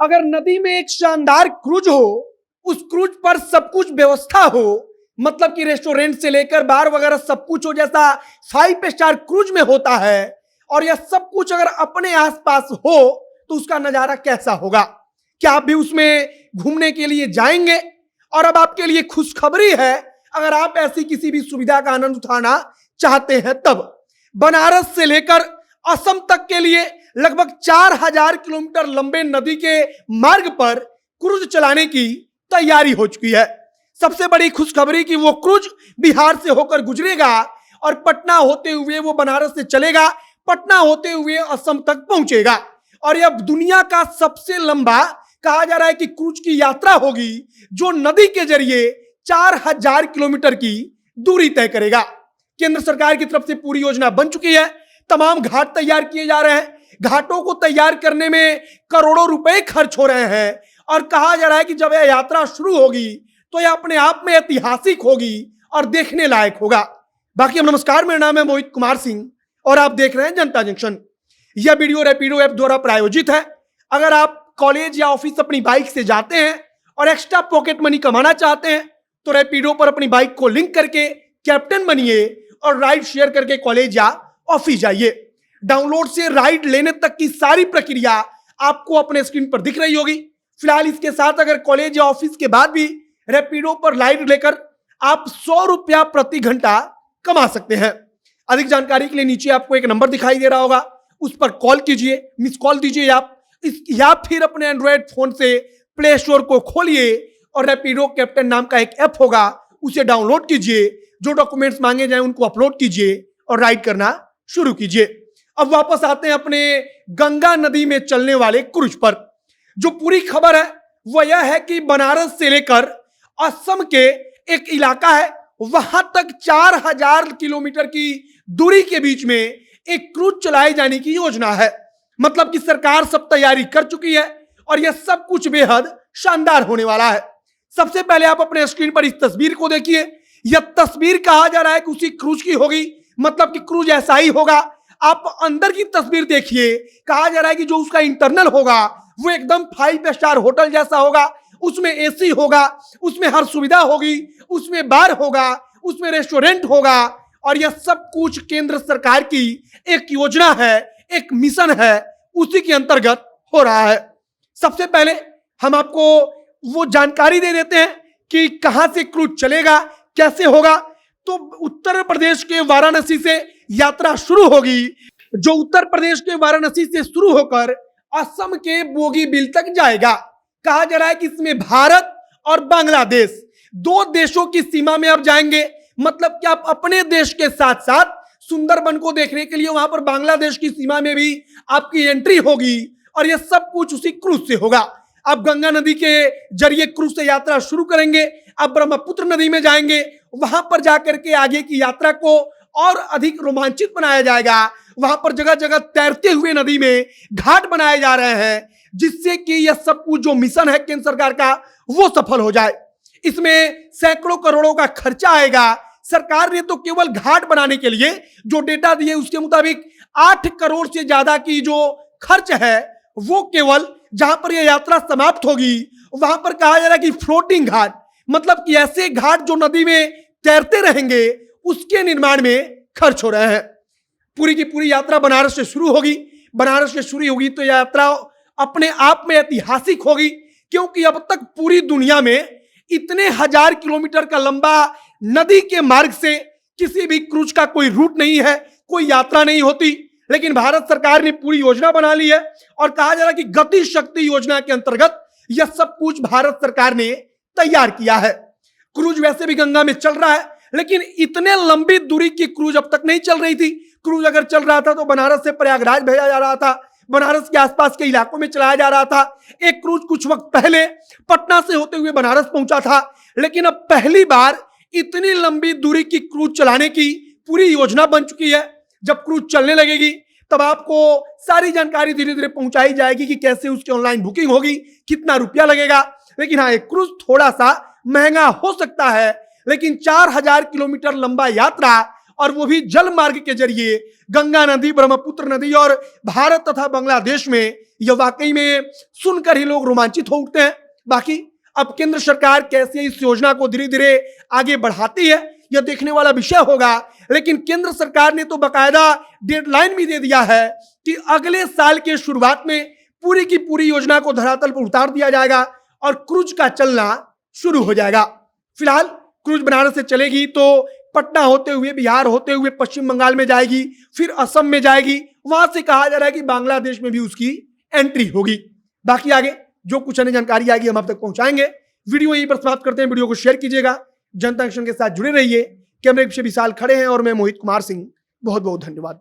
अगर नदी में एक शानदार क्रूज हो, उस क्रूज पर सब कुछ व्यवस्था हो, मतलब कि रेस्टोरेंट से लेकर बार वगैरह सब कुछ हो जैसा 5 स्टार क्रूज में होता है, और यह सब कुछ अगर अपने आसपास हो तो उसका नजारा कैसा होगा? क्या आप भी उसमें घूमने के लिए जाएंगे? और अब आपके लिए खुशखबरी है, अगर आप ऐसी किसी भी सुविधा का आनंद उठाना चाहते हैं तब बनारस से लेकर असम तक के लिए लगभग 4000 किलोमीटर लंबे नदी के मार्ग पर क्रूज चलाने की तैयारी हो चुकी है। सबसे बड़ी खुशखबरी कि वो क्रूज बिहार से होकर गुजरेगा और पटना होते हुए वो बनारस से चलेगा, पटना होते हुए असम तक पहुंचेगा। और यह दुनिया का सबसे लंबा कहा जा रहा है कि क्रूज की यात्रा होगी जो नदी के जरिए 4000 किलोमीटर की दूरी तय करेगा। केंद्र सरकार की तरफ से पूरी योजना बन चुकी है, तमाम घाट तैयार किए जा रहे हैं, घाटों को तैयार करने में करोड़ों रुपए खर्च हो रहे हैं, और कहा जा रहा है कि जब यह यात्रा शुरू होगी तो यह अपने आप में ऐतिहासिक होगी और देखने लायक होगा। बाकी हम नमस्कार, मेरा नाम है मोहित कुमार सिंह और आप देख रहे हैं जनता जंक्शन। यह वीडियो रैपिडो ऐप द्वारा प्रायोजित है। अगर आप कॉलेज या ऑफिस अपनी बाइक से जाते हैं और एक्स्ट्रा पॉकेट मनी कमाना चाहते हैं तो रैपिडो पर अपनी बाइक को लिंक करके कैप्टन बनिए और राइड शेयर करके कॉलेज या ऑफिस जाइए। डाउनलोड से राइड लेने तक की सारी प्रक्रिया आपको अपने स्क्रीन पर दिख रही होगी। फिलहाल इसके साथ अगर कॉलेज या ऑफिस के बाद भी रैपिडो पर राइड लेकर आप 100 रुपया प्रति घंटा कमा सकते हैं। अधिक जानकारी के लिए नीचे आपको एक नंबर दिखाई दे रहा होगा, उस पर कॉल कीजिए, मिस कॉल दीजिए आप या फिर अपने एंड्रॉयड फोन से प्ले स्टोर को खोलिए और रैपिडो कैप्टन नाम का एक ऐप होगा, उसे डाउनलोड कीजिए। जो डॉक्यूमेंट्स मांगे जाए उनको अपलोड कीजिए और राइड करना शुरू कीजिए। अब वापस आते हैं अपने गंगा नदी में चलने वाले क्रूज पर। जो पूरी खबर है वह यह है कि बनारस से लेकर असम के एक इलाका है, वहां तक 4000 किलोमीटर की दूरी के बीच में एक क्रूज चलाए जाने की योजना है। मतलब कि सरकार सब तैयारी कर चुकी है और यह सब कुछ बेहद शानदार होने वाला है। सबसे पहले आप अपने स्क्रीन पर इस तस्वीर को देखिए। यह तस्वीर कहा जा रहा है कि उसी क्रूज की होगी, मतलब कि क्रूज ऐसा ही होगा। आप अंदर की तस्वीर देखिए, कहा जा रहा है कि जो उसका इंटरनल होगा वो एकदम 5 स्टार होटल जैसा होगा। उसमें एसी होगा, उसमें हर सुविधा होगी, उसमें बार होगा, उसमें रेस्टोरेंट होगा, और यह सब कुछ केंद्र सरकार की एक योजना है, एक मिशन है, उसी के अंतर्गत हो रहा है। सबसे पहले हम आपको वो जानकारी दे देते हैं कि कहां से क्रूज चलेगा, कैसे होगा। तो उत्तर प्रदेश के वाराणसी से यात्रा शुरू होगी, जो उत्तर प्रदेश के वाराणसी से शुरू होकर असम के बोगीबील तक जाएगा। कहा जा रहा है कि इसमें भारत और बांग्लादेश 2 देशों की सीमा में आप जाएंगे। मतलब कि आप अपने देश के साथ साथ सुंदरबन को देखने के लिए वहां पर बांग्लादेश की सीमा में भी आपकी एंट्री होगी, और यह सब कुछ उसी क्रूज से होगा। आप गंगा नदी के जरिए क्रूज से यात्रा शुरू करेंगे, आप ब्रह्मपुत्र नदी में जाएंगे, वहां पर जाकर के आगे की यात्रा को और अधिक रोमांचित बनाया जाएगा। वहां पर जगह जगह तैरते हुए नदी में घाट बनाए जा रहे हैं, जिससे कि यह सब कुछ जो मिशन है केंद्र सरकार का वो सफल हो जाए। इसमें सैकड़ों करोड़ों का खर्चा आएगा। सरकार ने तो केवल घाट बनाने के लिए जो डेटा दिए उसके मुताबिक 8 करोड़ से ज्यादा की जो खर्च है वो केवल जहां पर यह यात्रा समाप्त होगी वहां पर कहा जा रहा है कि फ्लोटिंग घाट, मतलब कि ऐसे घाट जो नदी में तैरते रहेंगे, उसके निर्माण में खर्च हो रहे हैं। पूरी की पूरी यात्रा बनारस से शुरू होगी। बनारस से शुरू होगी तो यात्रा अपने आप में ऐतिहासिक होगी, क्योंकि अब तक पूरी दुनिया में इतने 1000 किलोमीटर का लंबा नदी के मार्ग से किसी भी क्रूज का कोई रूट नहीं है, कोई यात्रा नहीं होती। लेकिन भारत सरकार ने पूरी योजना बना ली है और कहा जा रहा है कि गति शक्ति योजना के अंतर्गत यह सब कुछ भारत सरकार ने तैयार किया है। क्रूज वैसे भी गंगा में चल रहा है, लेकिन इतने लंबी दूरी की क्रूज अब तक नहीं चल रही थी। क्रूज अगर चल रहा था तो बनारस से प्रयागराज भेजा जा रहा था, बनारस के आसपास के इलाकों में चलाया जा रहा था। एक क्रूज कुछ वक्त पहले पटना से होते हुए बनारस पहुंचा था, लेकिन अब पहली बार इतनी लंबी दूरी की क्रूज चलाने की पूरी योजना बन चुकी है। जब क्रूज चलने लगेगी तब आपको सारी जानकारी धीरे धीरे पहुंचाई जाएगी कि कैसे उसकी ऑनलाइन बुकिंग होगी, कितना रुपया लगेगा। लेकिन हाँ, एक क्रूज थोड़ा सा महंगा हो सकता है, लेकिन 4000 किलोमीटर लंबा यात्रा और वो भी जल मार्ग के जरिए गंगा नदी, ब्रह्मपुत्र नदी और भारत तथा बांग्लादेश में। यह वाकई में सुनकर ही लोग रोमांचित हो उठते हैं। बाकी अब केंद्र सरकार कैसे इस योजना को धीरे धीरे आगे बढ़ाती है, यह देखने वाला विषय होगा। लेकिन केंद्र सरकार ने तो बकायदा डेडलाइन भी दे दिया है कि अगले साल के शुरुआत में पूरी की पूरी योजना को धरातल पर उतार दिया जाएगा और क्रूज का चलना शुरू हो जाएगा। फिलहाल क्रूज बनारस से चलेगी तो पटना होते हुए, बिहार होते हुए पश्चिम बंगाल में जाएगी, फिर असम में जाएगी, वहां से कहा जा रहा है कि बांग्लादेश में भी उसकी एंट्री होगी। बाकी आगे जो कुछ अन्य जानकारी आएगी हम आप तक पहुंचाएंगे। वीडियो यहीं पर समाप्त करते हैं। वीडियो को शेयर कीजिएगा, जनता एक्शन के साथ जुड़े रहिए। कैमरे पीछे विशाल खड़े हैं और मैं मोहित कुमार सिंह। बहुत बहुत धन्यवाद।